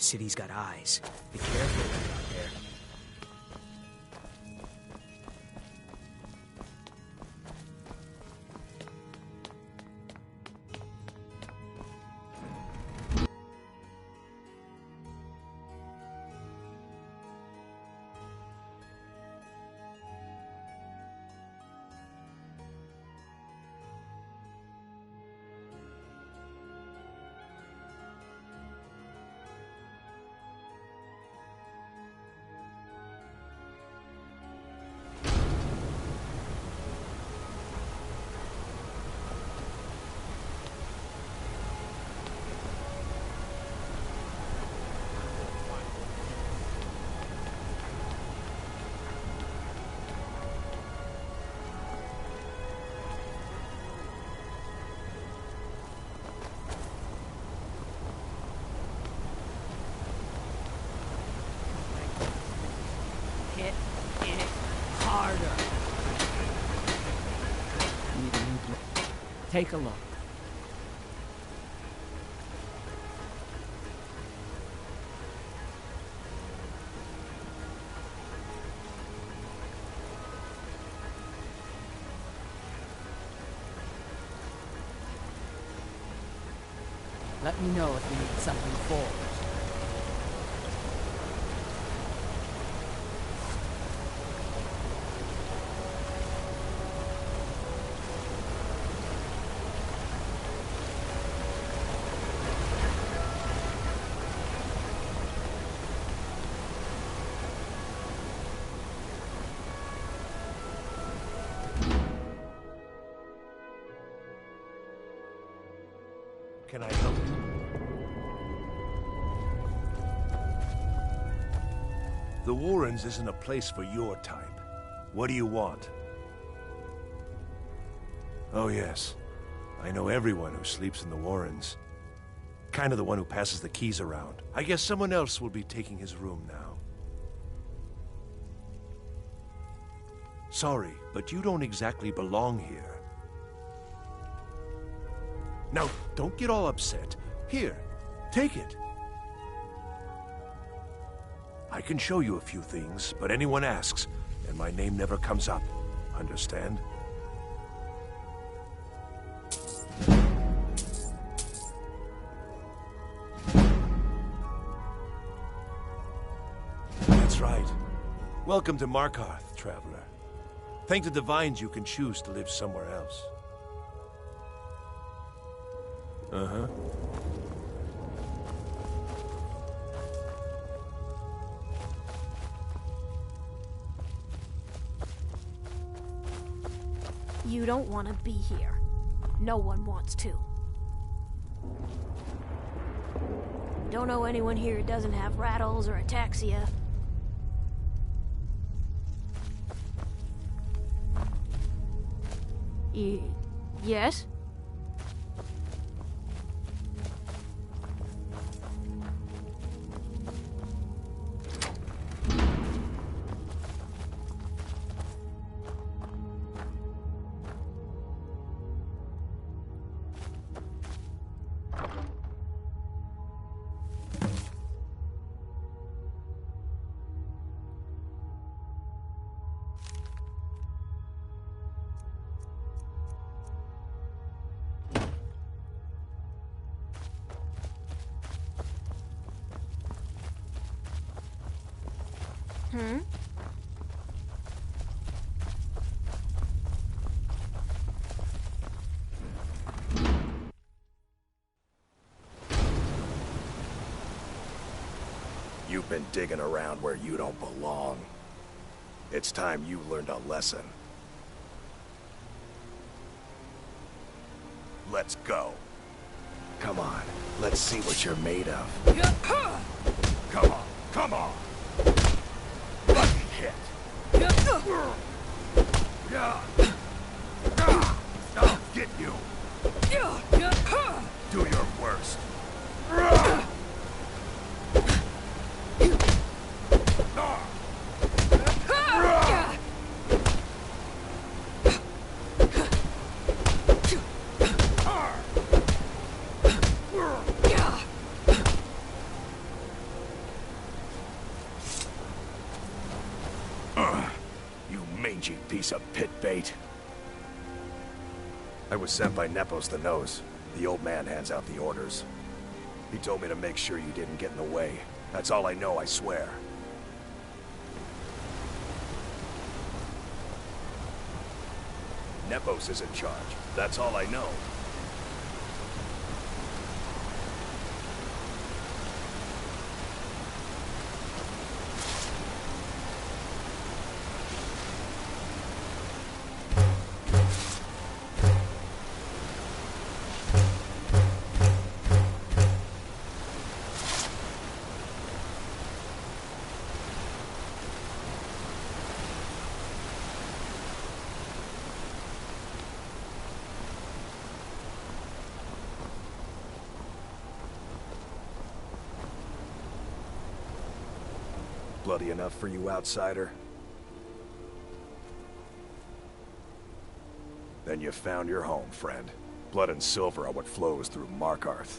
city's got eyes. Be careful out there. Hit it harder. Take a look. Let me know if you need something forward. Can I help you? The Warrens isn't a place for your type. What do you want? Oh yes. I know everyone who sleeps in the Warrens. Kind of the one who passes the keys around. I guess someone else will be taking his room now. Sorry, but you don't exactly belong here. Now, don't get all upset. Here, take it. I can show you a few things, but anyone asks, and my name never comes up. Understand? That's right. Welcome to Markarth, traveler. Thank the Divines you can choose to live somewhere else. Uh-huh. You don't want to be here. No one wants to. Don't know anyone here who doesn't have rattles or ataxia. Yes? Hmm? You've been digging around where you don't belong. It's time you learned a lesson. Let's go. Come on, let's see what you're made of. Come on, come on! Let me hit! I'll get you! Do your worst! mangy piece of pit bait. I was sent by Nepos the Nose. The old man hands out the orders. He told me to make sure you didn't get in the way. That's all I know, I swear. Nepos is in charge. That's all I know. Bloody enough for you, outsider? Then you found your home, friend. Blood and silver are what flows through Markarth.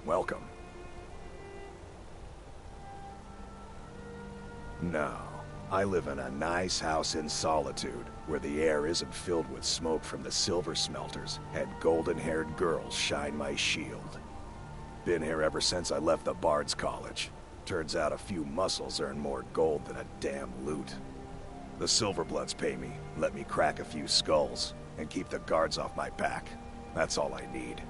Welcome. No, I live in a nice house in solitude, where the air isn't filled with smoke from the silver smelters, and golden-haired girls shine my shield. Been here ever since I left the Bard's College. Turns out a few muscles earn more gold than a damn loot. The Silverbloods pay me, let me crack a few skulls, and keep the guards off my back. That's all I need.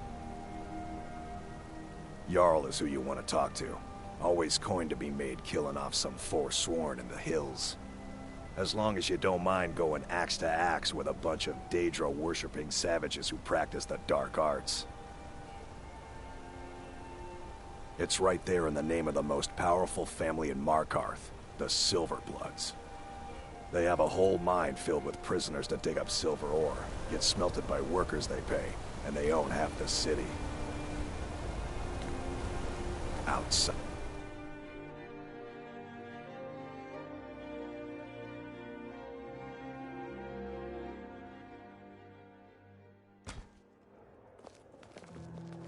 Jarl is who you want to talk to. Always coin to be made killing off some forsworn in the hills. As long as you don't mind going axe to axe with a bunch of Daedra-worshipping savages who practice the dark arts. It's right there in the name of the most powerful family in Markarth, the Silverbloods. They have a whole mine filled with prisoners that dig up silver ore, get smelted by workers they pay, and they own half the city. Outside.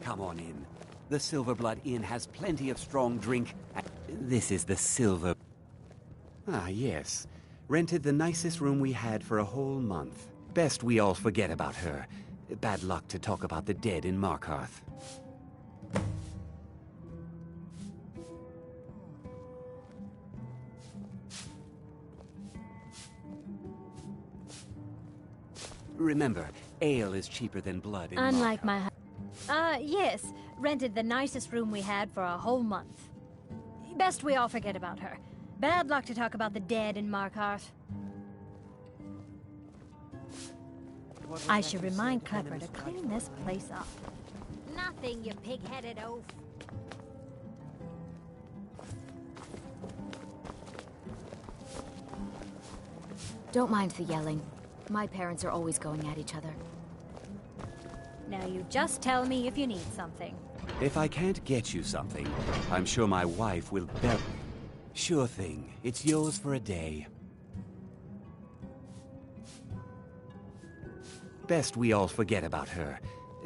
Come on in. The Silverblood Inn has plenty of strong drink. This is the Silver... Ah, yes. Rented the nicest room we had for a whole month. Best we all forget about her. Bad luck to talk about the dead in Markarth. Remember, ale is cheaper than blood in Unlike Markarth. yes. Rented the nicest room we had for a whole month. Best we all forget about her. Bad luck to talk about the dead in Markarth. I should remind Clever to clean this place up. Nothing, you pig-headed oaf. Don't mind the yelling. My parents are always going at each other. Now you just tell me if you need something. If I can't get you something, I'm sure my wife will bel- Sure thing. It's yours for a day. Best we all forget about her.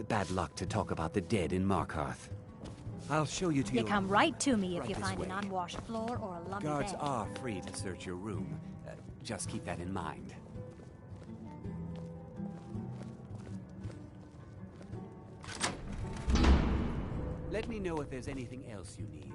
Bad luck to talk about the dead in Markarth. I'll show you to You your... come right to me if Right you this find an way. unwashed floor or a lumpy Guards bed. are free to search your room. Just keep that in mind. Let me know if there's anything else you need.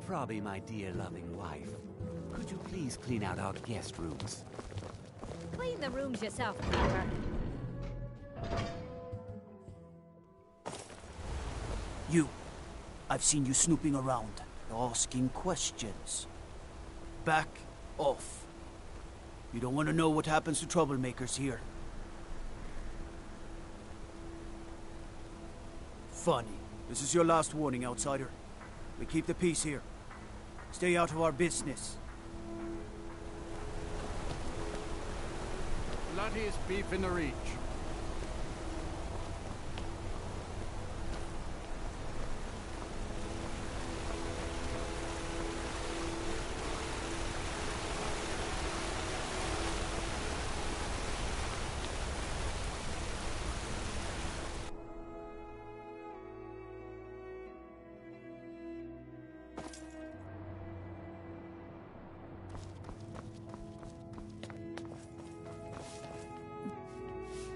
Frobby, my dear loving wife, could you please clean out our guest rooms? Clean the rooms yourself, Clever. You. I've seen you snooping around, asking questions. Back off. You don't want to know what happens to troublemakers here. Funny. This is your last warning, outsider. We keep the peace here. Stay out of our business. Bloodiest beef in the Reach.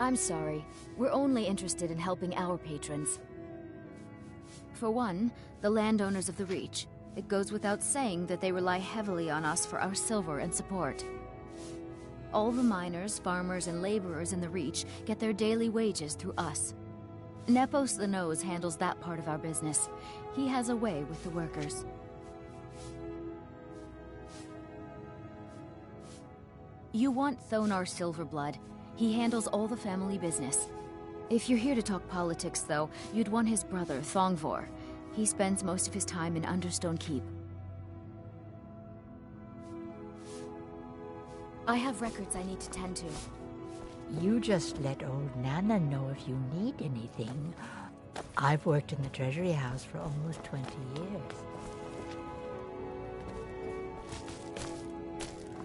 I'm sorry. We're only interested in helping our patrons. For one, the landowners of the Reach. It goes without saying that they rely heavily on us for our silver and support. All the miners, farmers, and laborers in the Reach get their daily wages through us. Nepos the Nose handles that part of our business. He has a way with the workers. You want Thonar Silverblood. He handles all the family business. If you're here to talk politics, though, you'd want his brother, Thongvor. He spends most of his time in Understone Keep. I have records I need to tend to. You just let old Nana know if you need anything. I've worked in the Treasury House for almost 20 years.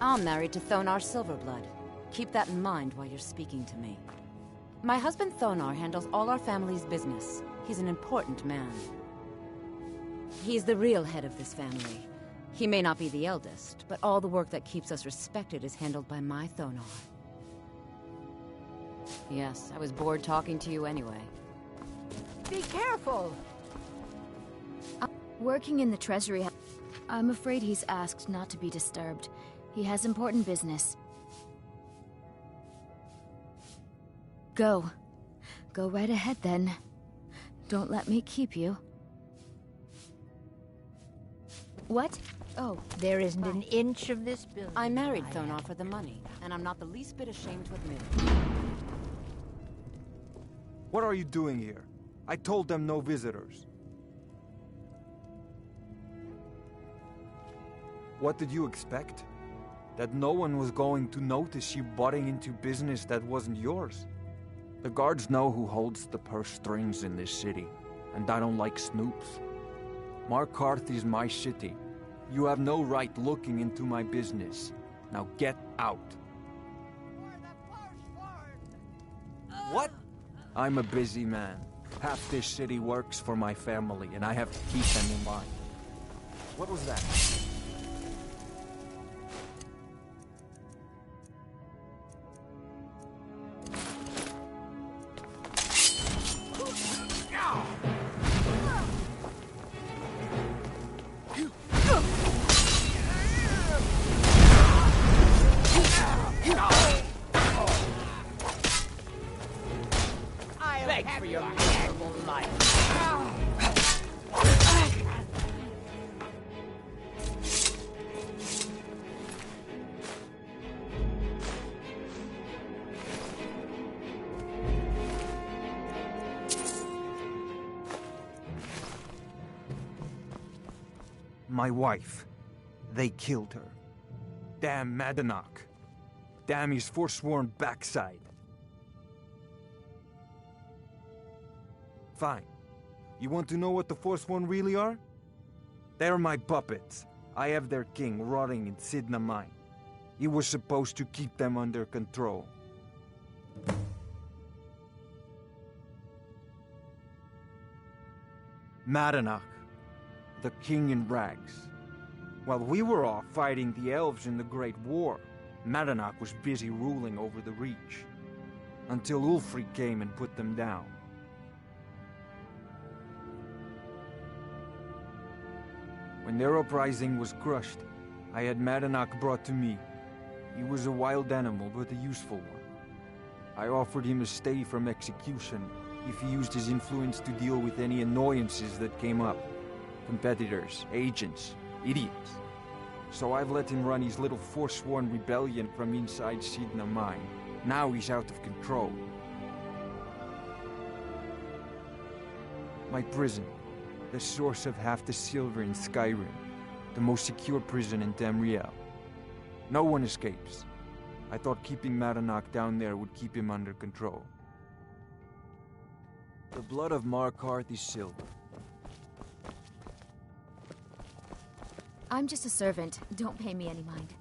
I'm married to Thonar Silverblood. Keep that in mind while you're speaking to me. My husband Thonar handles all our family's business. He's an important man. He's the real head of this family. He may not be the eldest, but all the work that keeps us respected is handled by my Thonar. Yes, I was bored talking to you anyway. Be careful! Working in the Treasury House, I'm afraid he's asked not to be disturbed. He has important business. Go. Go right ahead, then. Don't let me keep you. What? Oh, There isn't an inch of this building. I married I Thonar have. for the money, and I'm not the least bit ashamed to admit it. What are you doing here? I told them no visitors. What did you expect? That no one was going to notice you butting into business that wasn't yours? The guards know who holds the purse strings in this city, and I don't like snoops. Markarth is my city. You have no right looking into my business. Now get out. What? I'm a busy man. Half this city works for my family, and I have to keep them in line. What was that? Beg for your miserable life. My wife. They killed her. Damn Madanach. Damn his forsworn backside. Fine. You want to know what the Forsworn really are? They're my puppets. I have their king rotting in Sidna mine. He was supposed to keep them under control. Madanach, the king in rags. While we were off fighting the elves in the Great War, Madanach was busy ruling over the Reach. Until Ulfric came and put them down. When their uprising was crushed, I had Madanach brought to me. He was a wild animal, but a useful one. I offered him a stay from execution if he used his influence to deal with any annoyances that came up. Competitors, agents, idiots. So I've let him run his little forsworn rebellion from inside Sidna Mine. Now he's out of control. My prison, the source of half the silver in Skyrim, the most secure prison in Tamriel. No one escapes. I thought keeping Madanach down there would keep him under control. The blood of Markarth is silver. I'm just a servant. Don't pay me any mind.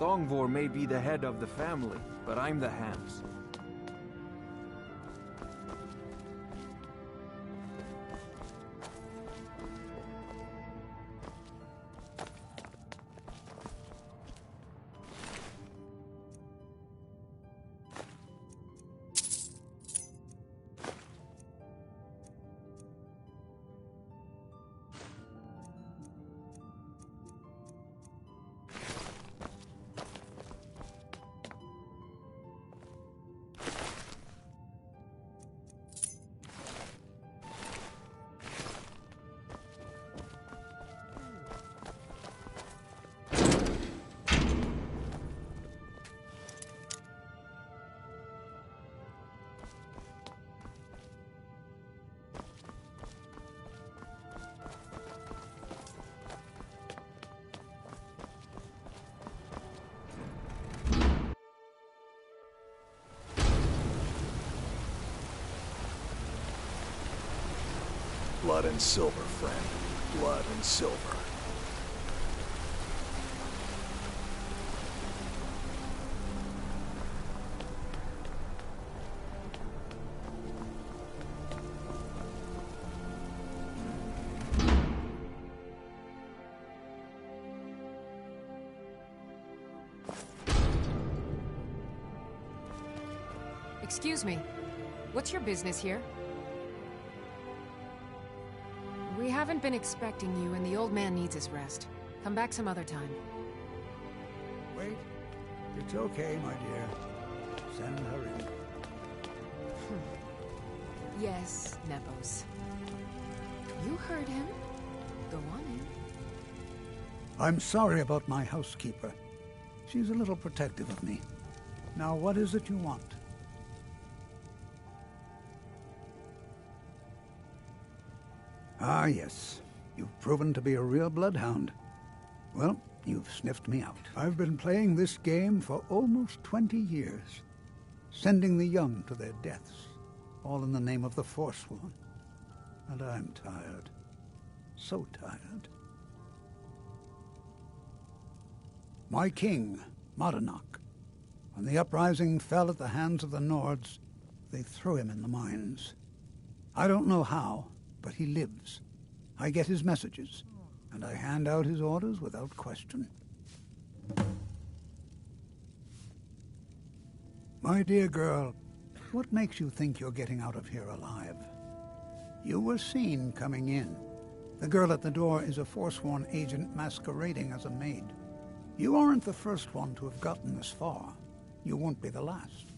Thongvor may be the head of the family, but I'm the hands. Blood and silver, friend. Blood and silver. Excuse me. What's your business here? We haven't been expecting you, and the old man needs his rest. Come back some other time. Wait. It's okay, my dear. Send her in. Yes, Nepos. You heard him. Go on in. I'm sorry about my housekeeper. She's a little protective of me. Now, what is it you want? Ah, yes. You've proven to be a real bloodhound. Well, you've sniffed me out. I've been playing this game for almost 20 years, sending the young to their deaths, all in the name of the Forsworn. And I'm tired. So tired. My king, Madanach, when the uprising fell at the hands of the Nords, they threw him in the mines. I don't know how, but he lives. I get his messages, and I hand out his orders without question. My dear girl, what makes you think you're getting out of here alive? You were seen coming in. The girl at the door is a Forsworn agent masquerading as a maid. You aren't the first one to have gotten this far. You won't be the last.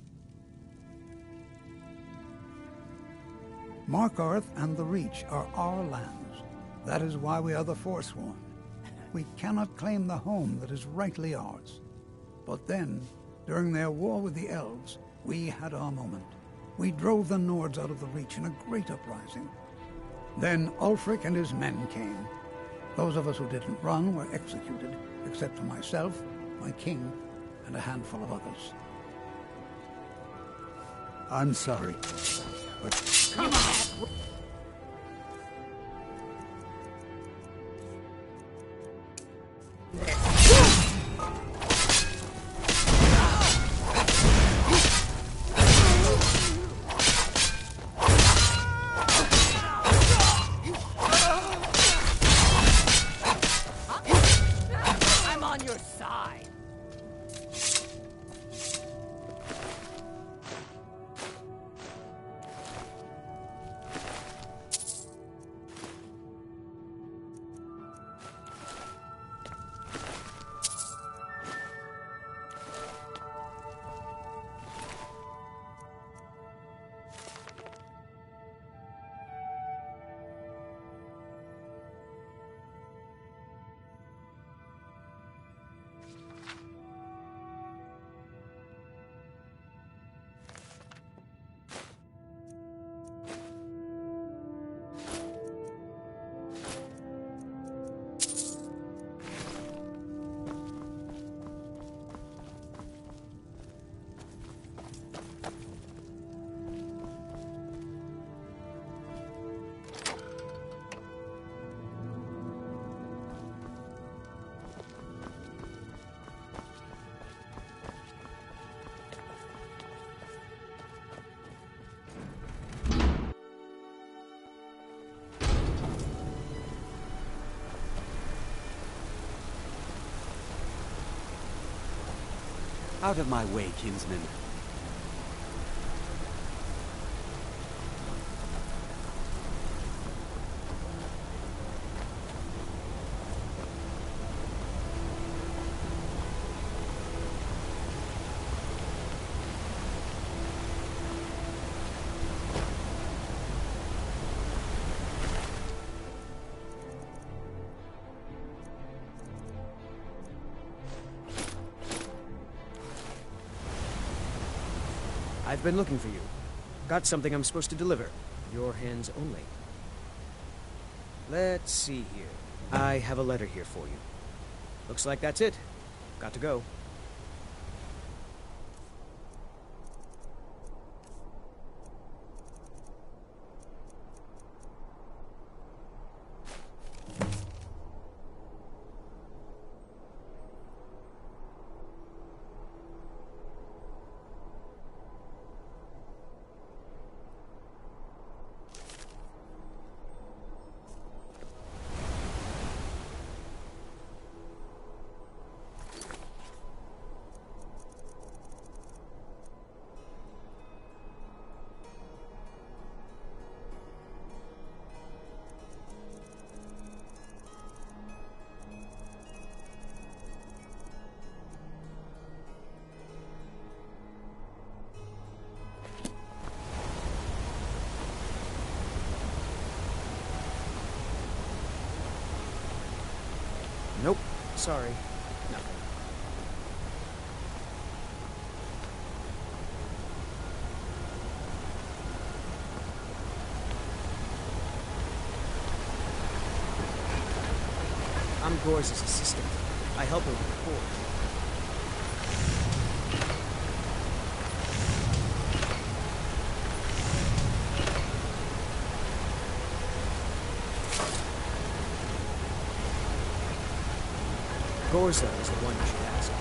Markarth and the Reach are our lands. That is why we are the Forsworn. We cannot claim the home that is rightly ours. But then, during their war with the Elves, we had our moment. We drove the Nords out of the Reach in a great uprising. Then Ulfric and his men came. Those of us who didn't run were executed, except for myself, my king, and a handful of others. I'm sorry, but... Come on! I'm on your side. Out of my way, kinsman. I've been looking for you. Got something I'm supposed to deliver. Your hands only. Let's see here. I have a letter here for you. Looks like that's it. Got to go. Nope. Sorry. Nothing. I'm Gore's assistant. I help her with the poor. Gorza is the one you should ask.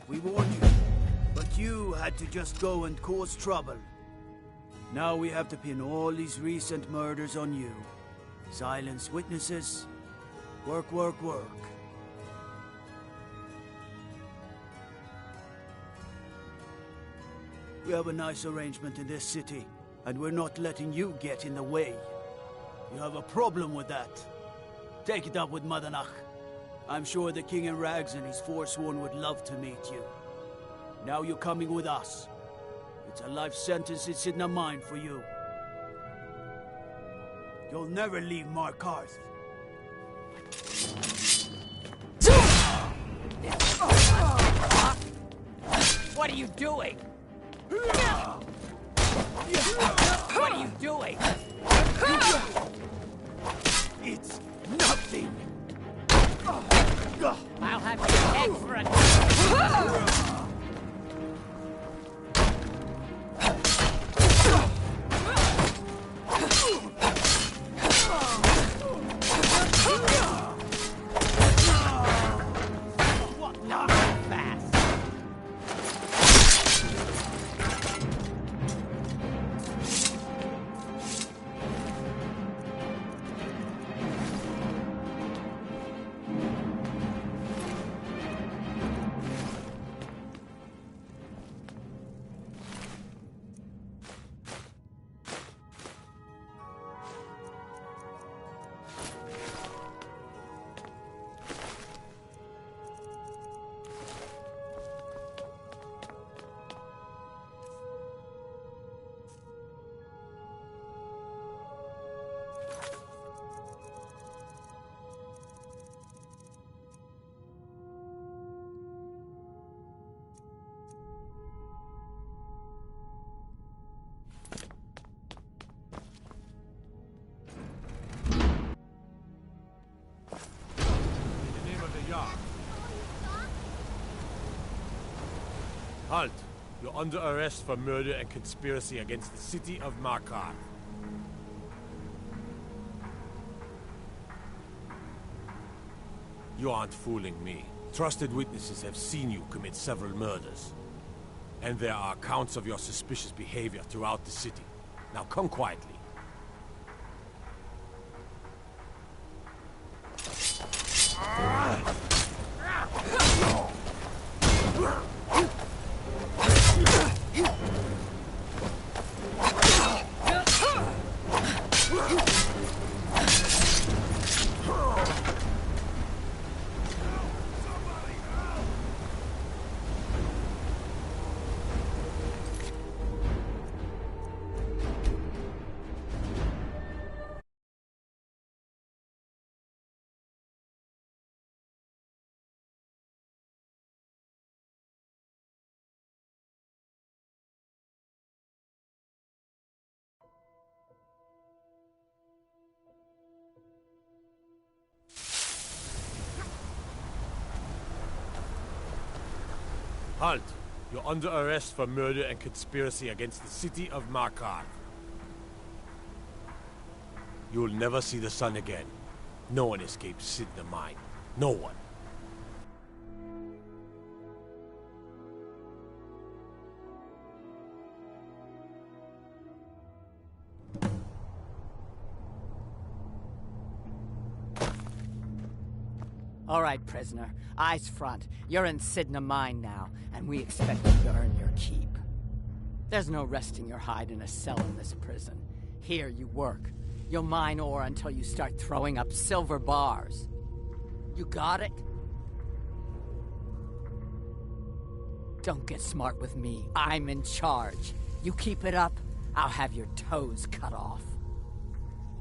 We warned you, but you had to just go and cause trouble. Now we have to pin all these recent murders on you. Silence witnesses. Work, work, work. We have a nice arrangement in this city, and we're not letting you get in the way. You have a problem with that. Take it up with Madanach. I'm sure the King in Rags and his Forsworn would love to meet you. Now you're coming with us. It's a life sentence it's in the mind for you. You'll never leave Markarth. What are you doing? What are you doing? It's nothing. I'll have your head for a... Halt! You're under arrest for murder and conspiracy against the city of Markarth. You aren't fooling me. Trusted witnesses have seen you commit several murders. And there are accounts of your suspicious behavior throughout the city. Now come quietly. Halt! You're under arrest for murder and conspiracy against the city of Markarth. You'll never see the sun again. No one escapes Sid the Mine. No one. All right, prisoner. Eyes front. You're in Sidna Mine now, and we expect you to earn your keep. There's no resting your hide in a cell in this prison. Here you work. You'll mine ore until you start throwing up silver bars. You got it? Don't get smart with me. I'm in charge. You keep it up, I'll have your toes cut off.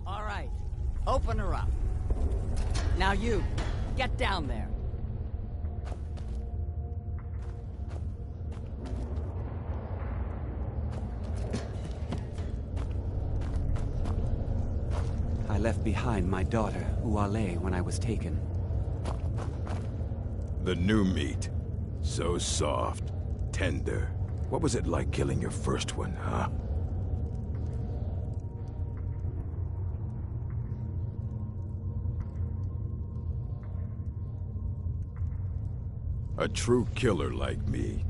All right. Open her up. Now you. Get down there. I left behind my daughter, Uale, when I was taken. The new meat. So soft. Tender. What was it like killing your first one, huh? A true killer like me.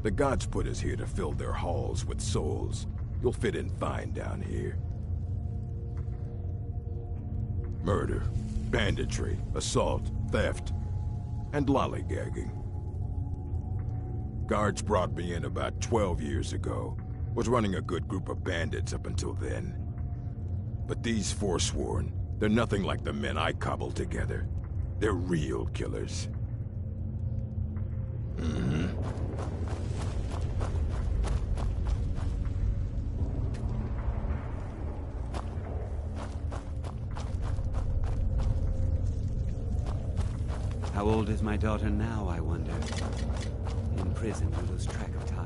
The gods put us here to fill their halls with souls. You'll fit in fine down here. Murder, banditry, assault, theft, and lollygagging. Guards brought me in about 12 years ago. Was running a good group of bandits up until then. But these Forsworn, they're nothing like the men I cobbled together. They're real killers. How old is my daughter now, I wonder? In prison, you lose track of time.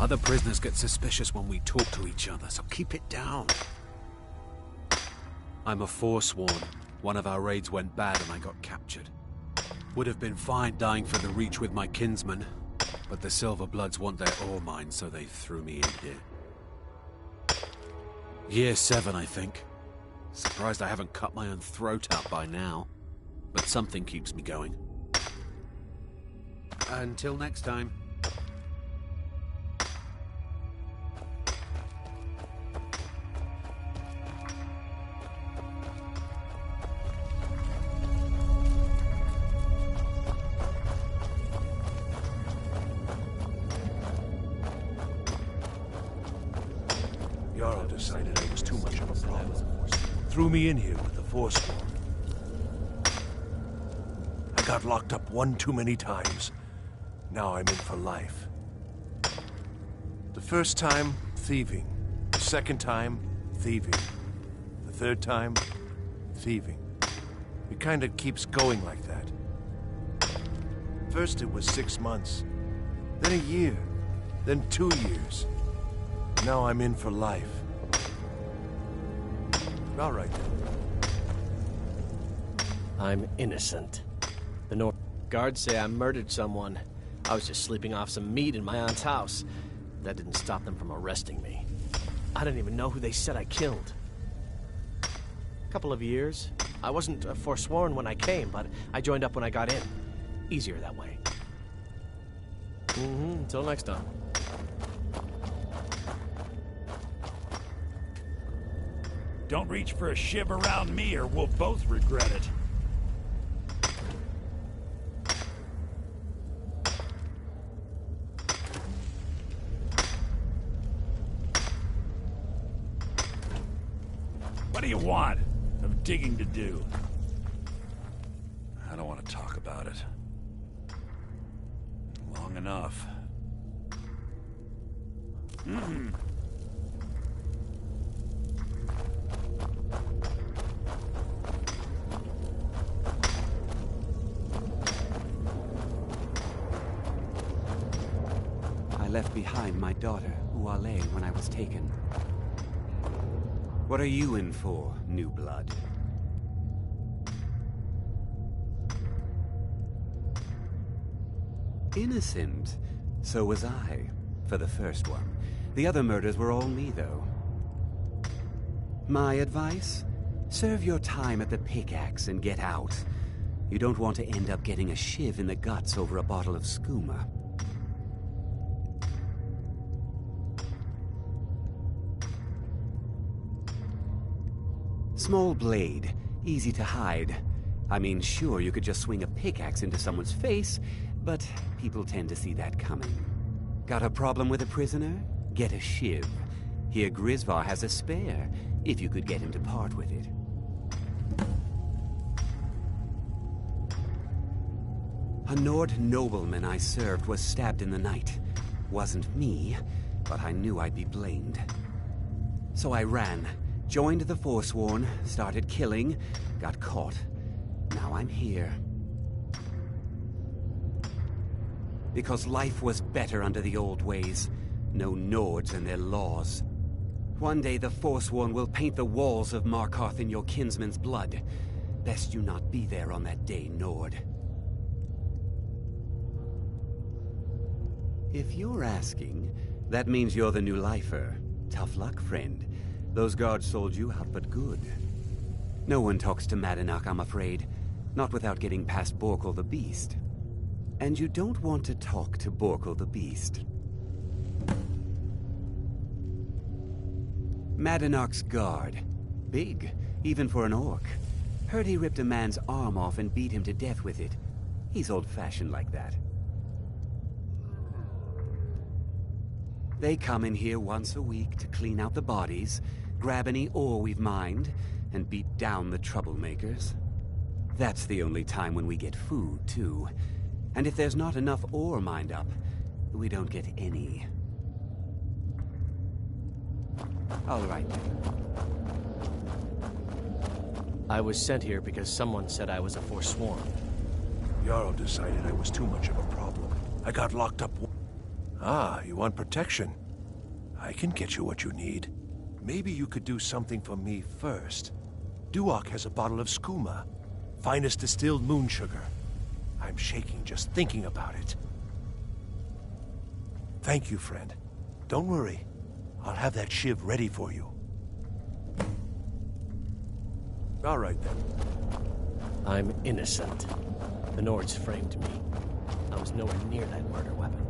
Other prisoners get suspicious when we talk to each other, so keep it down. I'm a Forsworn. One of our raids went bad and I got captured. Would have been fine dying for the Reach with my kinsmen, but the Silverbloods want their ore mine, so they threw me in here. Year 7, I think. Surprised I haven't cut my own throat out by now. But something keeps me going. Until next time. Jarl decided I was too much of a problem. Threw me in here with the Forsworn. I got locked up one too many times. Now I'm in for life. The first time, thieving. The second time, thieving. The third time, thieving. It kind of keeps going like that. First it was 6 months, then a year, then 2 years. Now I'm in for life. All right then. I'm innocent. The North guards say I murdered someone. I was just sleeping off some meat in my aunt's house. That didn't stop them from arresting me. I don't even know who they said I killed. A couple of years. I wasn't forsworn when I came, but I joined up when I got in. Easier that way. Until next time. Don't reach for a shiv around me or we'll both regret it. What do you want? I've digging to do. I don't want to talk about it. Long enough. I left behind my daughter, Uale, when I was taken. What are you in for, new blood? Innocent. So was I, for the first one. The other murders were all me, though. My advice? Serve your time at the pickaxe and get out. You don't want to end up getting a shiv in the guts over a bottle of skooma. Small blade, easy to hide. I mean, sure, you could just swing a pickaxe into someone's face, but people tend to see that coming. Got a problem with a prisoner? Get a shiv. Here Grisvar has a spare, if you could get him to part with it. A Nord nobleman I served was stabbed in the night. Wasn't me, but I knew I'd be blamed. So I ran. Joined the Forsworn, started killing, got caught. Now I'm here. Because life was better under the old ways. No Nords and their laws. One day the Forsworn will paint the walls of Markarth in your kinsman's blood. Best you not be there on that day, Nord. If you're asking, that means you're the new lifer. Tough luck, friend. Those guards sold you out, but good. No one talks to Madanach, I'm afraid. Not without getting past Borkul the Beast. And you don't want to talk to Borkul the Beast. Madanach's guard. Big, even for an orc. Heard he ripped a man's arm off and beat him to death with it. He's old-fashioned like that. They come in here once a week to clean out the bodies, grab any ore we've mined, and beat down the troublemakers. That's the only time when we get food, too. And if there's not enough ore mined up, we don't get any. All right, then. I was sent here because someone said I was a Forsworn. Jarl decided I was too much of a problem. I got locked up. Ah, you want protection? I can get you what you need. Maybe you could do something for me first. Duok has a bottle of skooma, finest distilled moon sugar. I'm shaking just thinking about it. Thank you, friend. Don't worry. I'll have that shiv ready for you. All right, then. I'm innocent. The Nords framed me. I was nowhere near that murder weapon.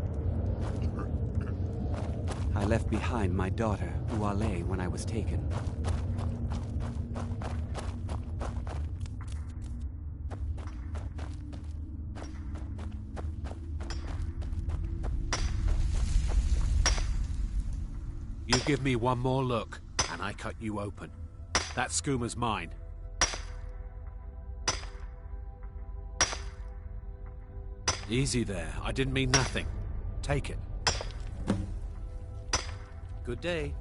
I left behind my daughter, Uale, when I was taken. You give me one more look, and I cut you open. That skooma's mine. Easy there. I didn't mean nothing. Take it. Good day.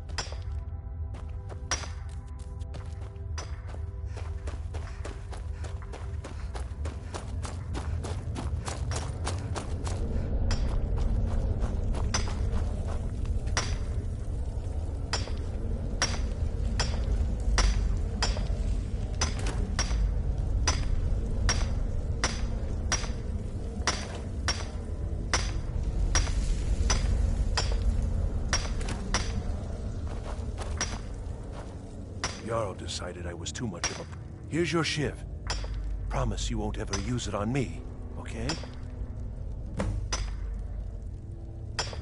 Jarl decided I was too much of a... Here's your shiv. Promise you won't ever use it on me, okay?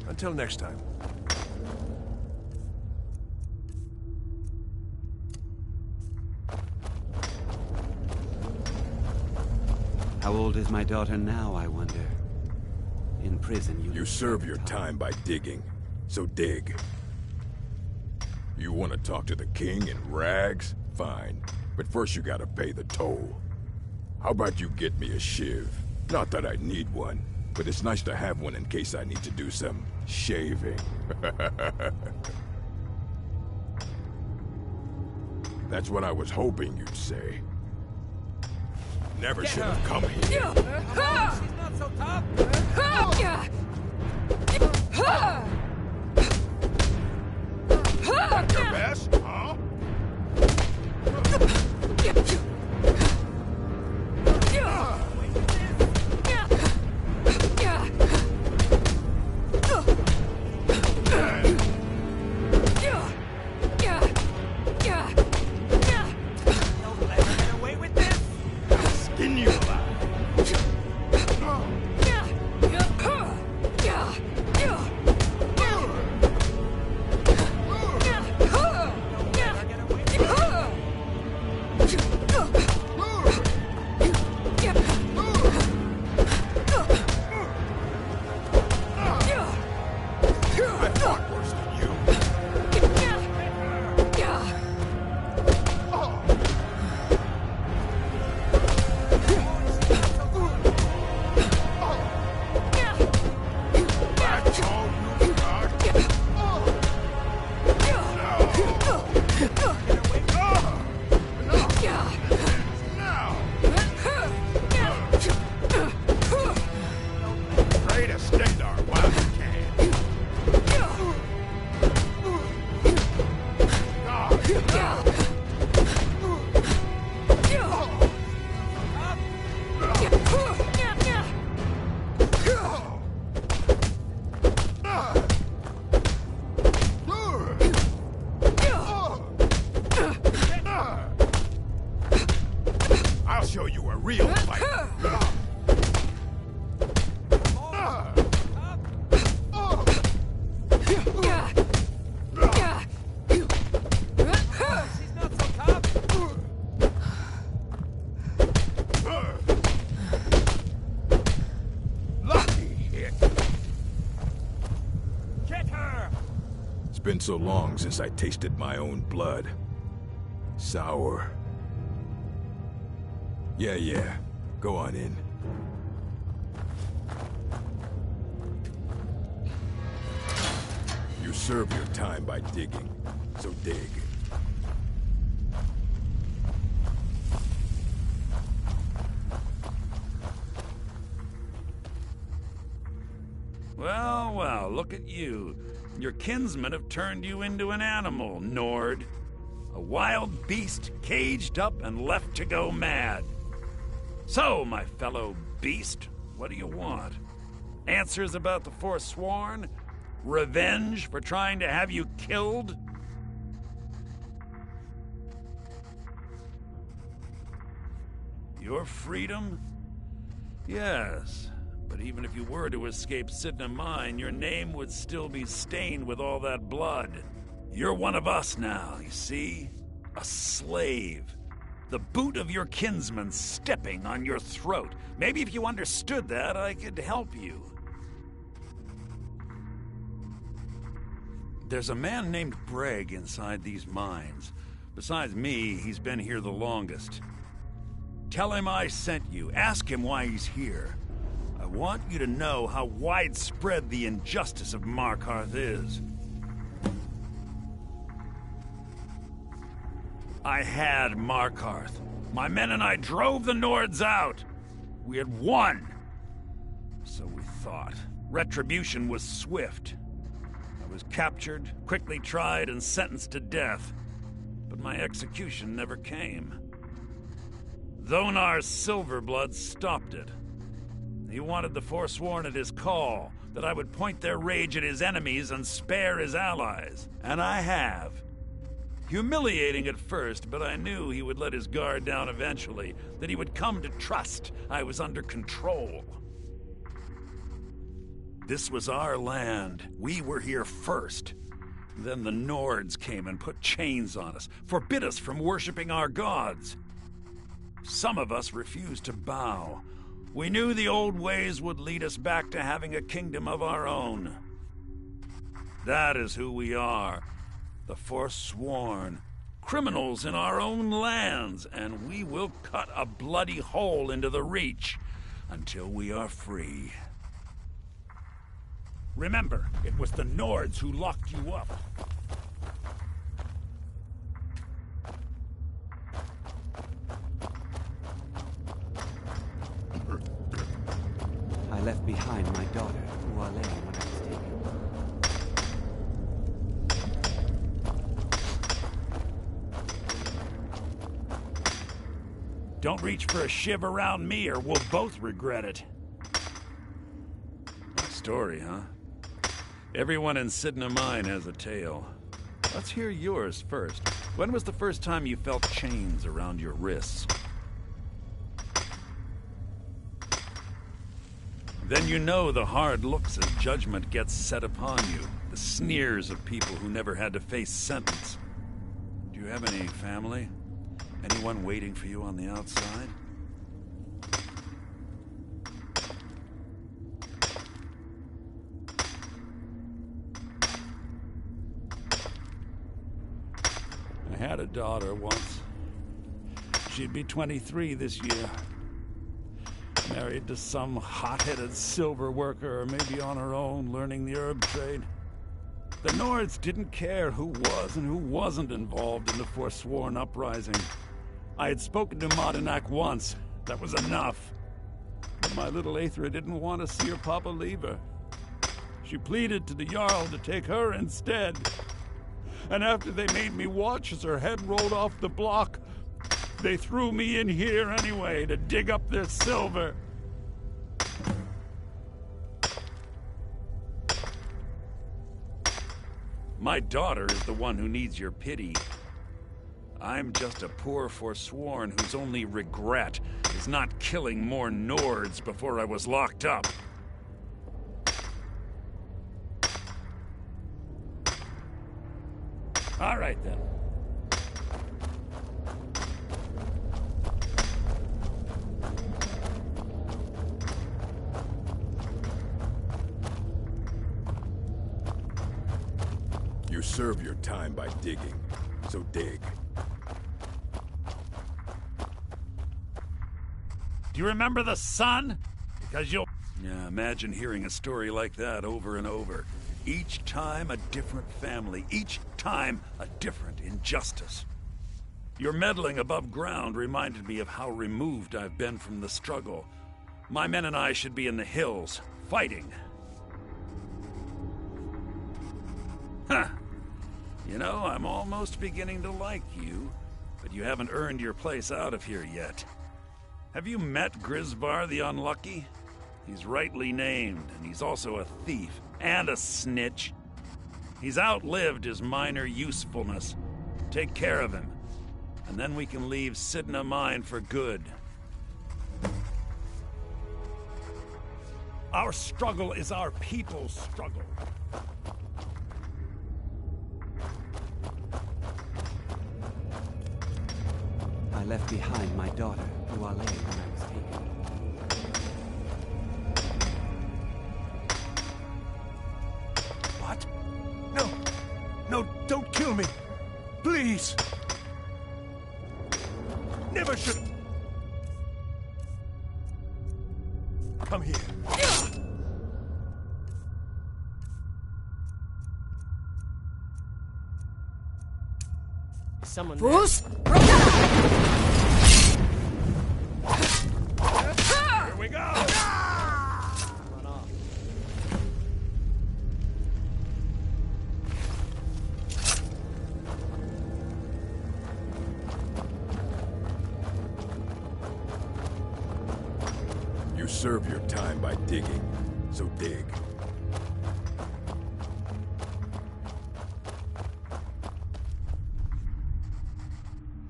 Until next time. How old is my daughter now, I wonder? In prison, You serve your time by digging, so dig. You want to talk to the king in rags? Fine. But first you gotta pay the toll. How about you get me a shiv? Not that I need one, but it's nice to have one in case I need to do some shaving. That's what I was hoping you'd say. Never should have come here. She's not so tough. Your best, huh? Skin you alive. I'll show you a real fight. It's been so long since I tasted my own blood. Sour. Yeah. Go on in. You serve your time by digging, so dig. Well, well, look at you. Your kinsmen have turned you into an animal, Nord. A wild beast caged up and left to go mad. So, my fellow beast, what do you want? Answers about the Forsworn? Revenge for trying to have you killed? Your freedom? Yes, but even if you were to escape Sidna Mine, your name would still be stained with all that blood. You're one of us now, you see? A slave. The boot of your kinsman stepping on your throat. Maybe if you understood that, I could help you. There's a man named Breg inside these mines. Besides me, he's been here the longest. Tell him I sent you. Ask him why he's here. I want you to know how widespread the injustice of Markarth is. I had Markarth. My men and I drove the Nords out. We had won. So we thought. Retribution was swift. I was captured, quickly tried, and sentenced to death. But my execution never came. Thonar's Silverblood stopped it. He wanted the Forsworn at his call, that I would point their rage at his enemies and spare his allies. And I have. Humiliating at first, but I knew he would let his guard down eventually, that he would come to trust I was under control. This was our land. We were here first. Then the Nords came and put chains on us, forbid us from worshipping our gods. Some of us refused to bow. We knew the old ways would lead us back to having a kingdom of our own. That is who we are. The Forsworn. Criminals in our own lands, and we will cut a bloody hole into the Reach until we are free. Remember, it was the Nords who locked you up. I left behind my daughter, Uale, when I was taken. Don't reach for a shiv around me or we'll both regret it. Story, huh? Everyone in Sidna Mine has a tale. Let's hear yours first. When was the first time you felt chains around your wrists? Then you know the hard looks as judgment gets set upon you. The sneers of people who never had to face sentence. Do you have any family? Anyone waiting for you on the outside? I had a daughter once. She'd be 23 this year. Married to some hot-headed silver worker, or maybe on her own, learning the herb trade. The Nords didn't care who was and who wasn't involved in the Forsworn uprising. I had spoken to Madanak once. That was enough. But my little Aethra didn't want to see her papa leave her. She pleaded to the Jarl to take her instead. And after they made me watch as her head rolled off the block, they threw me in here anyway to dig up their silver. My daughter is the one who needs your pity. I'm just a poor Forsworn whose only regret is not killing more Nords before I was locked up. All right, then. You serve your time by digging, so dig. Do you remember the sun? Because you'll... Yeah, imagine hearing a story like that over and over. Each time a different family, each time a different injustice. Your meddling above ground reminded me of how removed I've been from the struggle. My men and I should be in the hills, fighting. You know, I'm almost beginning to like you, but you haven't earned your place out of here yet. Have you met Grisvar the Unlucky? He's rightly named, and he's also a thief and a snitch. He's outlived his minor usefulness. Take care of him, and then we can leave Sidna Mine for good. Our struggle is our people's struggle. I left behind my daughter, Uale, when I was taken. What? No! No, don't kill me! Please! Never should... Come here. Someone Bruce? Here we go! Run off. You serve your time by digging, so dig.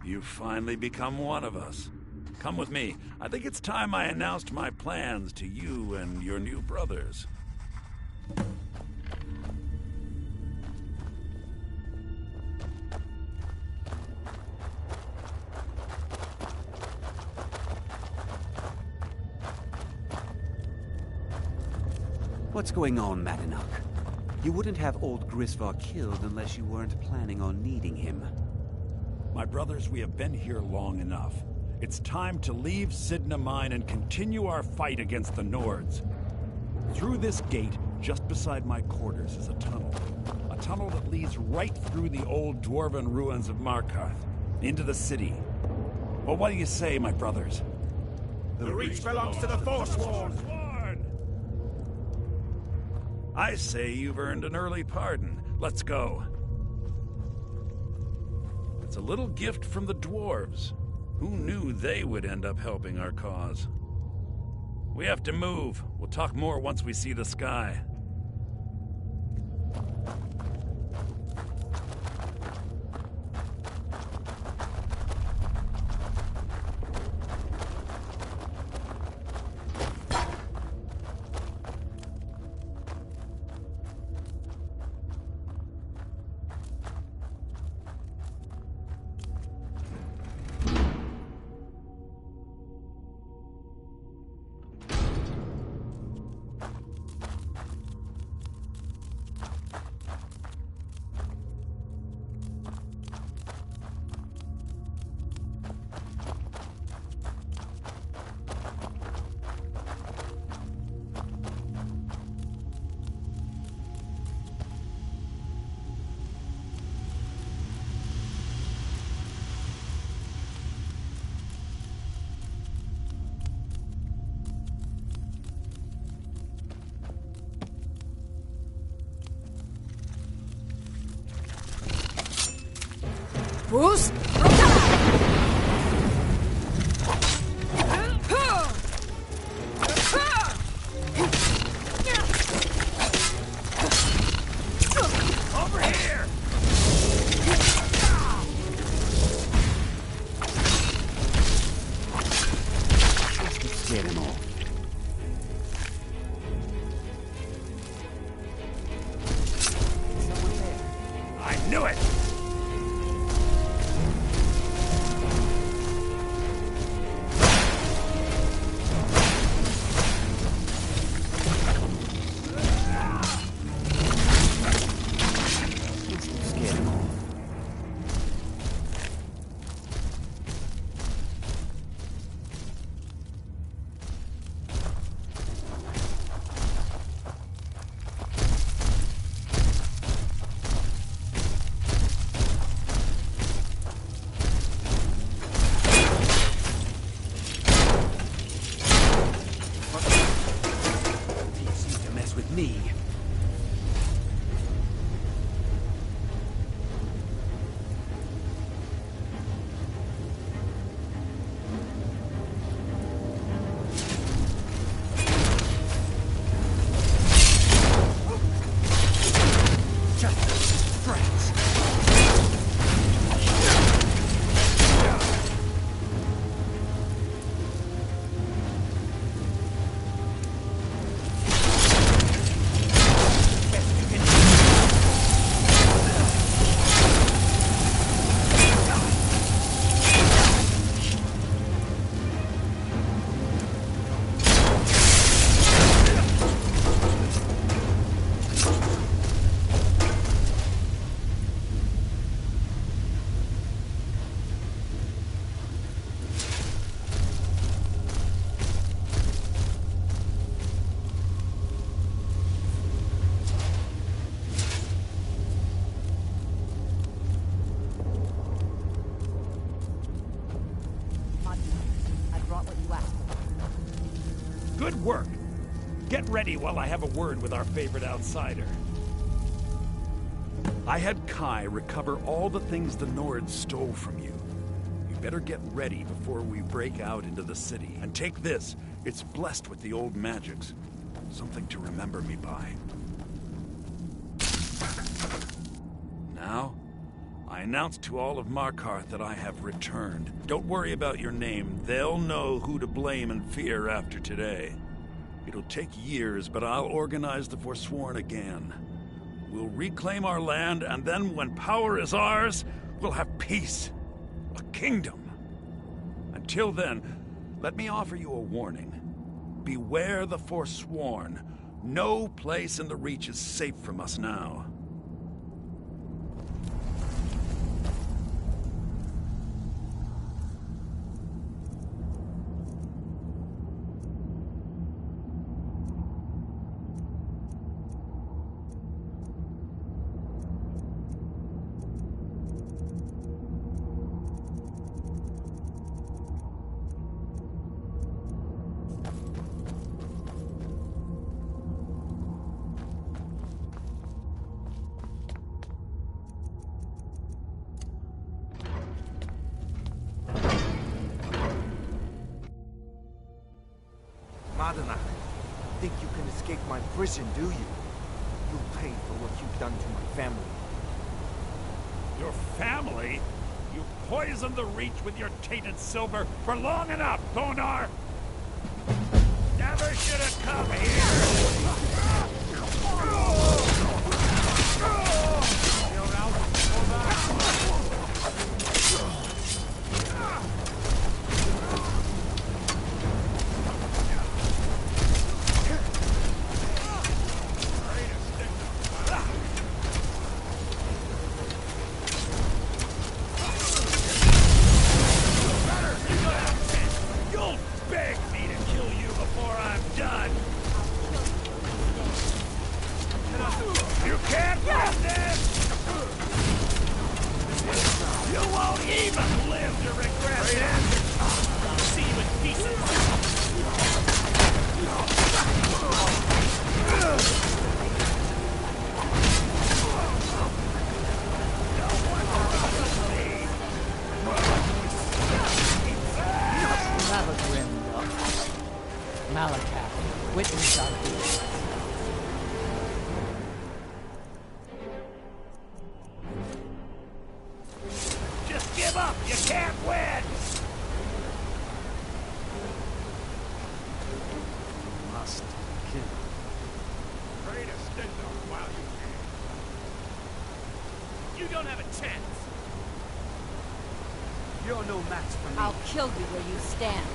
You've finally become one of us. Come with me. I think it's time I announced my plans to you and your new brothers. What's going on, Madanuk? You wouldn't have old Grisvar killed unless you weren't planning on needing him. My brothers, we have been here long enough. It's time to leave Sidna Mine and continue our fight against the Nords. Through this gate, just beside my quarters, is a tunnel. A tunnel that leads right through the old dwarven ruins of Markarth, into the city. Well, what do you say, my brothers? The Reach belongs to the Forsworn! I say you've earned an early pardon. Let's go. It's a little gift from the dwarves. Who knew they would end up helping our cause? We have to move. We'll talk more once we see the sky. said work. Get ready while I have a word with our favorite outsider. I had Kai recover all the things the Nords stole from you. You better get ready before we break out into the city. And take this. It's blessed with the old magics. Something to remember me by. Now, I announce to all of Markarth that I have returned. Don't worry about your name. They'll know who to blame and fear after today. It'll take years, but I'll organize the Forsworn again. We'll reclaim our land, and then when power is ours, we'll have peace. A kingdom. Until then, let me offer you a warning. Beware the Forsworn. No place in the Reach is safe from us now. Madanach, think you can escape my prison, do you? You'll pay for what you've done to my family. Your family? You poisoned the Reach with your tainted silver for long enough, Thonar! Never should have come here! I'll kill you where you stand.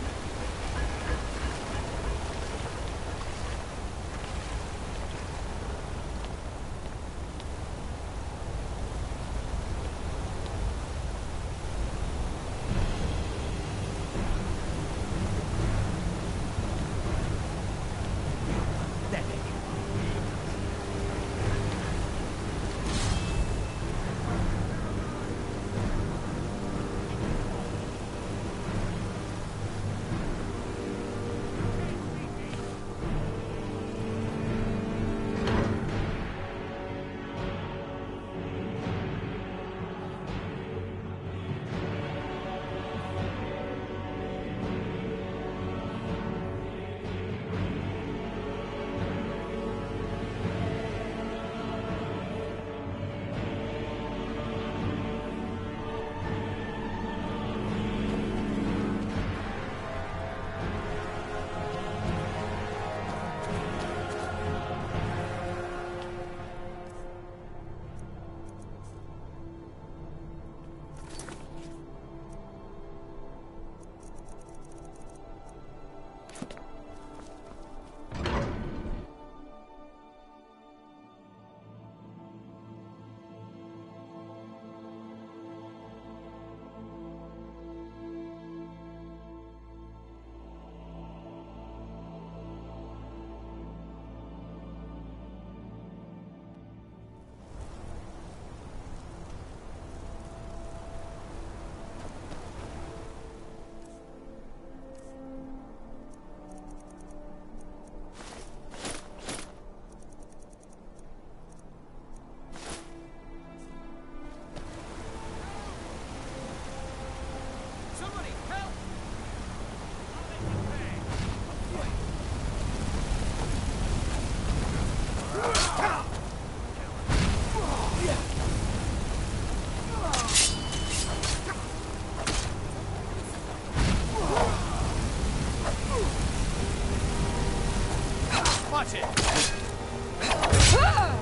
Watch it!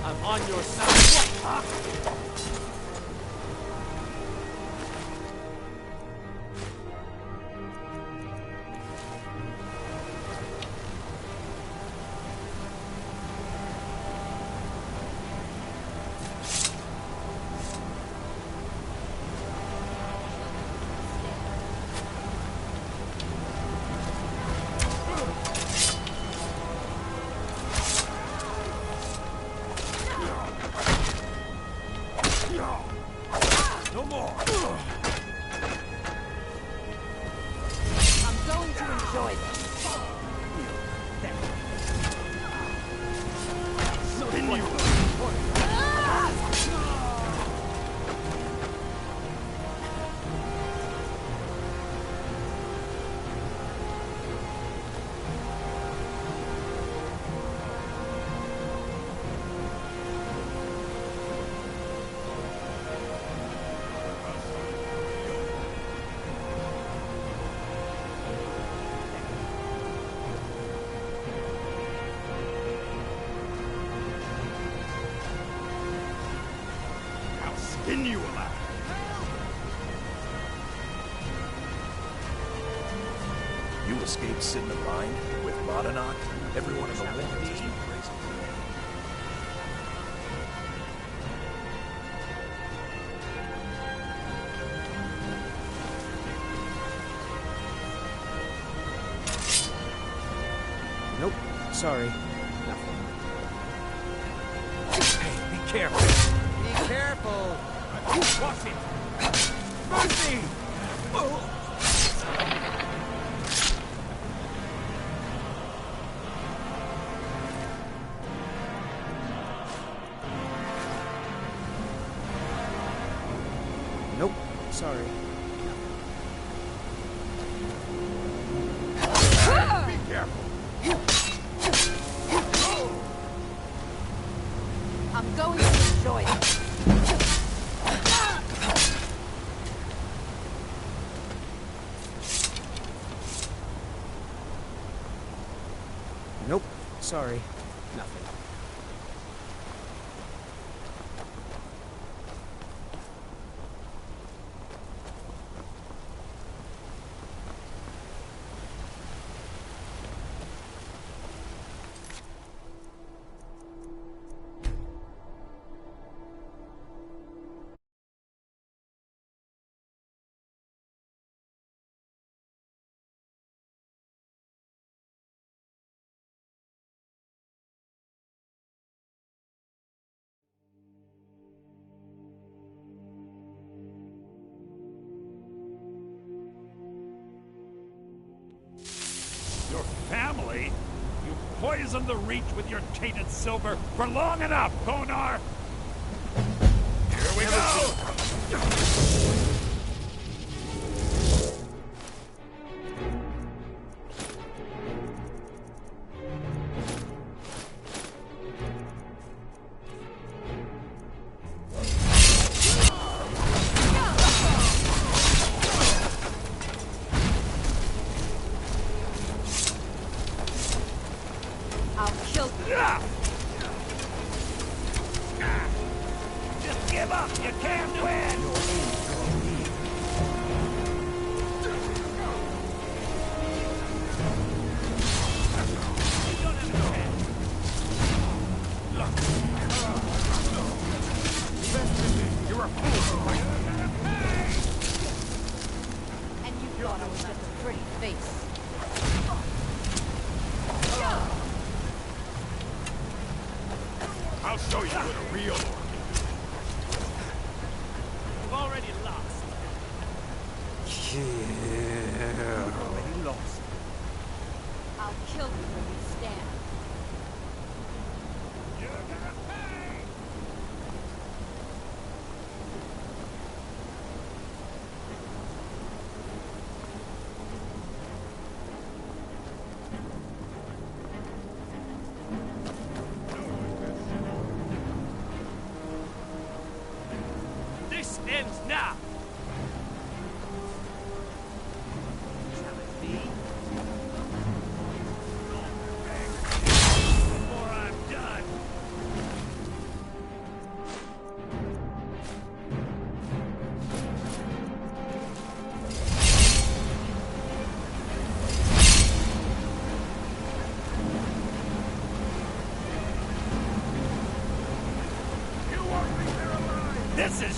I'm on your side. Huh? Skin you alive. You escaped sitting in line with Monadnock? Everyone in the world is crazy. Nope. Sorry. Nothing. Hey, be careful. Be careful! Watch it! Mercy! Nope. Sorry. Be careful! I'm going to enjoy this. Nope. Sorry. Nothing. Your family? You poisoned the Reach with your tainted silver for long enough, Konar! Here we go! I'll kill you. Just give up! You can't win! You're a fool! And you thought I was just a pretty face. I'll show you what a real orc is. You've already lost. You've already lost. I'll kill you where you stand. You're gonna pay! This ends now. Shall it be?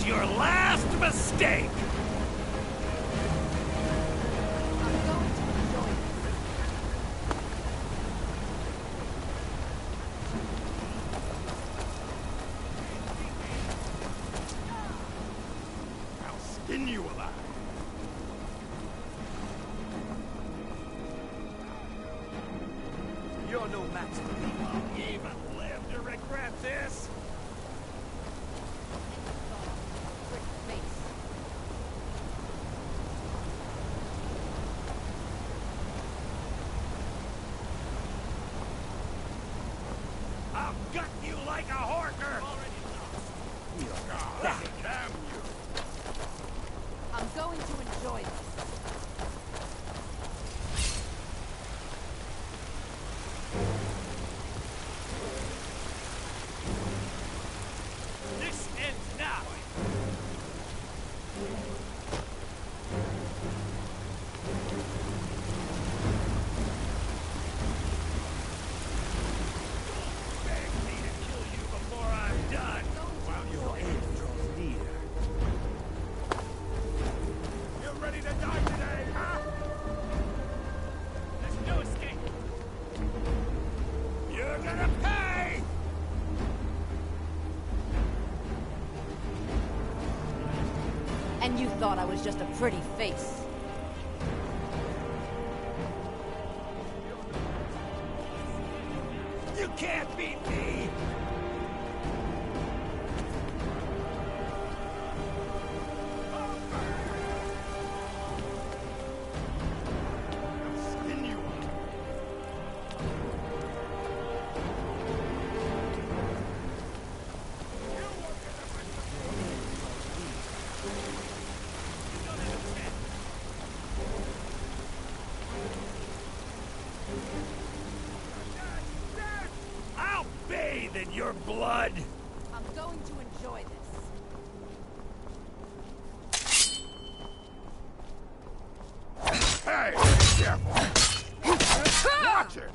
your last mistake! I'll skin you alive. You're no match for me. I'll even live to regret this! I'll gut you like a horker! God damn you! I'm going to enjoy this. This ends now! Beg me to kill you before I'm done, while your end draws near. You ready to die today, huh? There's no escape. You're gonna pay! And you thought I was just a pretty face. You can't beat me! I'll skin you up. I'll bathe in your blood! I'm going to enjoy this. Hey, careful! Watch it!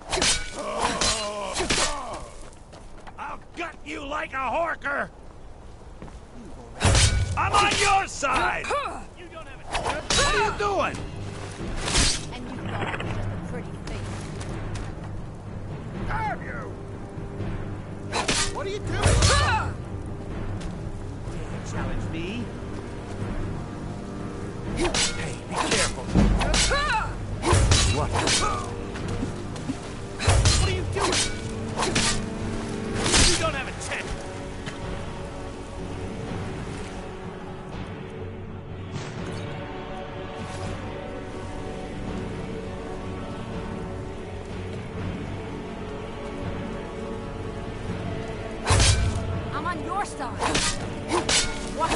I'll gut you like a horker! I'm on your side! You don't have a... What are you doing? And you thought I was just a pretty face. Have you? What are you doing? Challenge me? Hey, be careful. What? What are you doing? You don't have a tent. I'm on your side. What?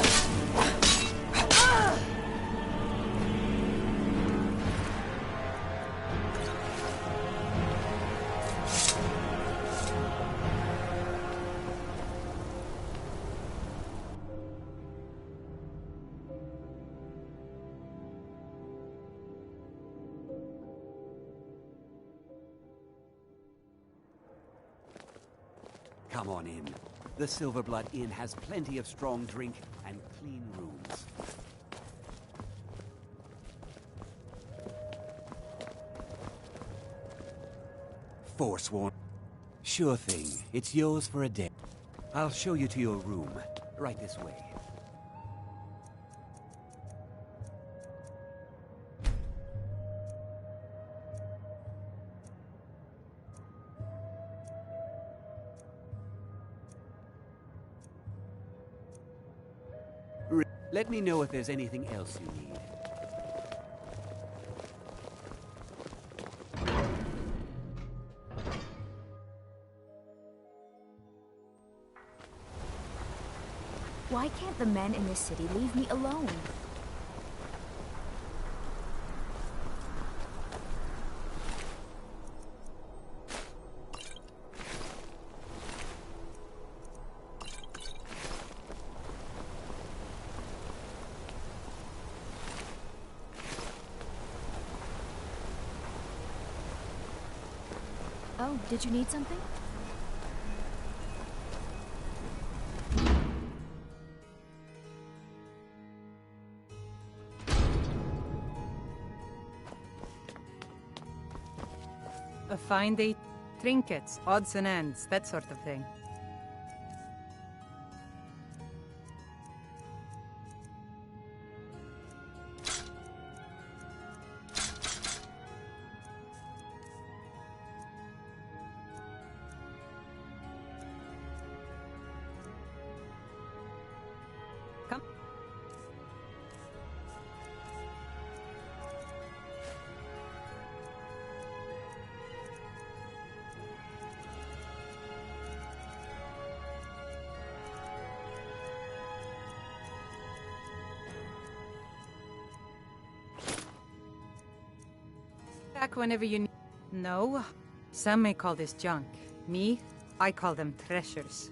Come on in. The Silverblood Inn has plenty of strong drink and clean rooms. Forsworn. Sure thing. It's yours for a day. I'll show you to your room. Right this way. Let me know if there's anything else you need. Why can't the men in this city leave me alone? Oh, did you need something? A fine day, trinkets, odds and ends, that sort of thing. Back whenever you need. No. Some may call this junk. Me, I call them treasures.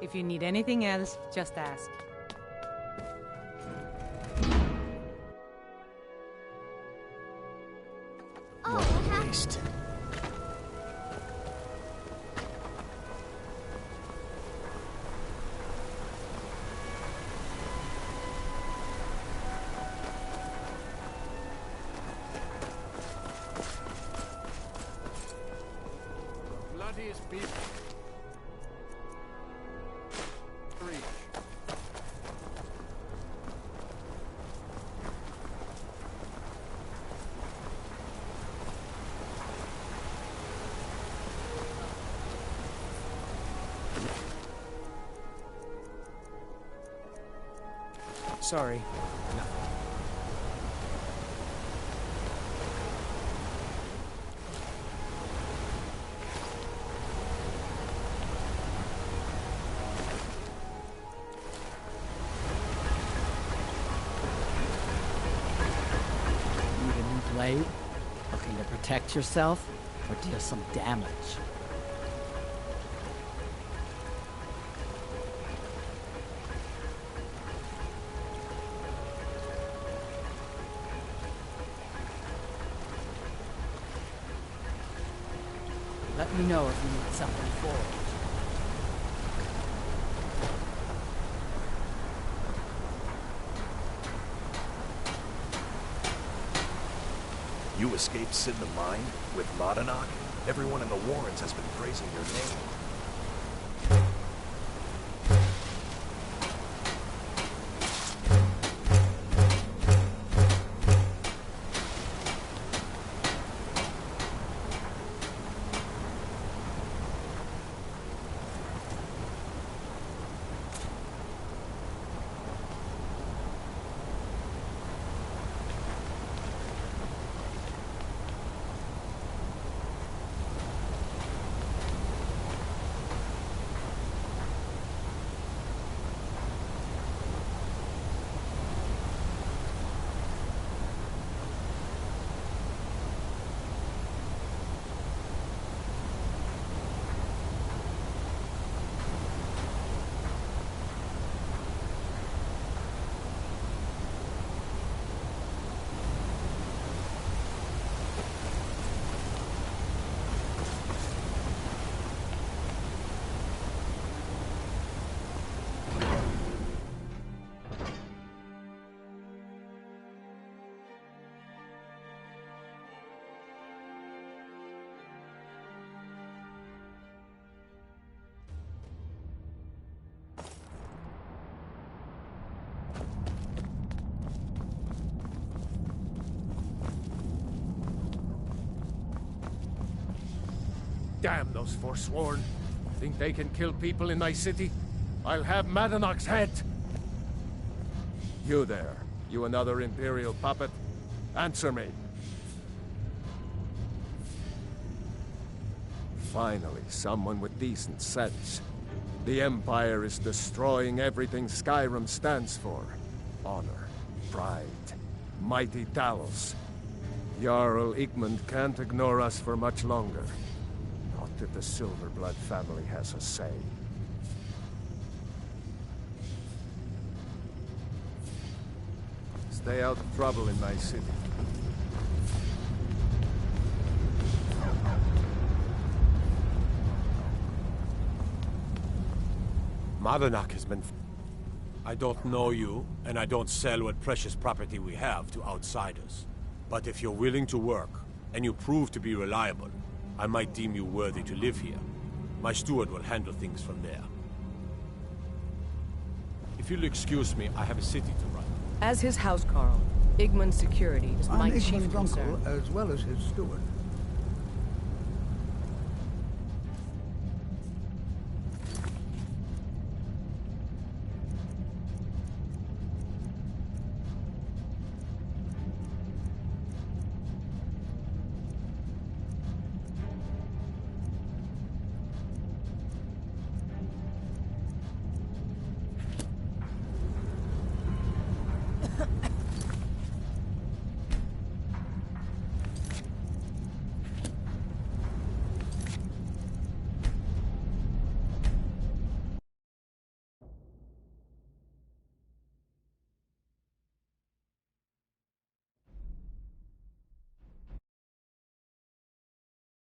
If you need anything else, just ask. What a waste. Bloodiest people. Sorry. No. Need a new blade? Looking to protect yourself? Or deal some damage? Let me know if you need something forward. You escaped Sid the Mine with Madanach? Everyone in the Warrens has been praising your name. Damn those Forsworn. Think they can kill people in thy city? I'll have Madanach's head! You there, you another Imperial puppet? Answer me. Finally, someone with decent sense. The Empire is destroying everything Skyrim stands for. Honor, pride, Mighty Talos. Jarl Igmund can't ignore us for much longer. Not if the Silverblood family has a say. Stay out of trouble in my city. Madanach has been... I don't know you, and I don't sell what precious property we have to outsiders. But if you're willing to work, and you prove to be reliable, I might deem you worthy to live here. My steward will handle things from there. If you'll excuse me, I have a city to run. As his housecarl, Igmund's security is my I'm chief Igmund's concern. uncle, as well as his steward.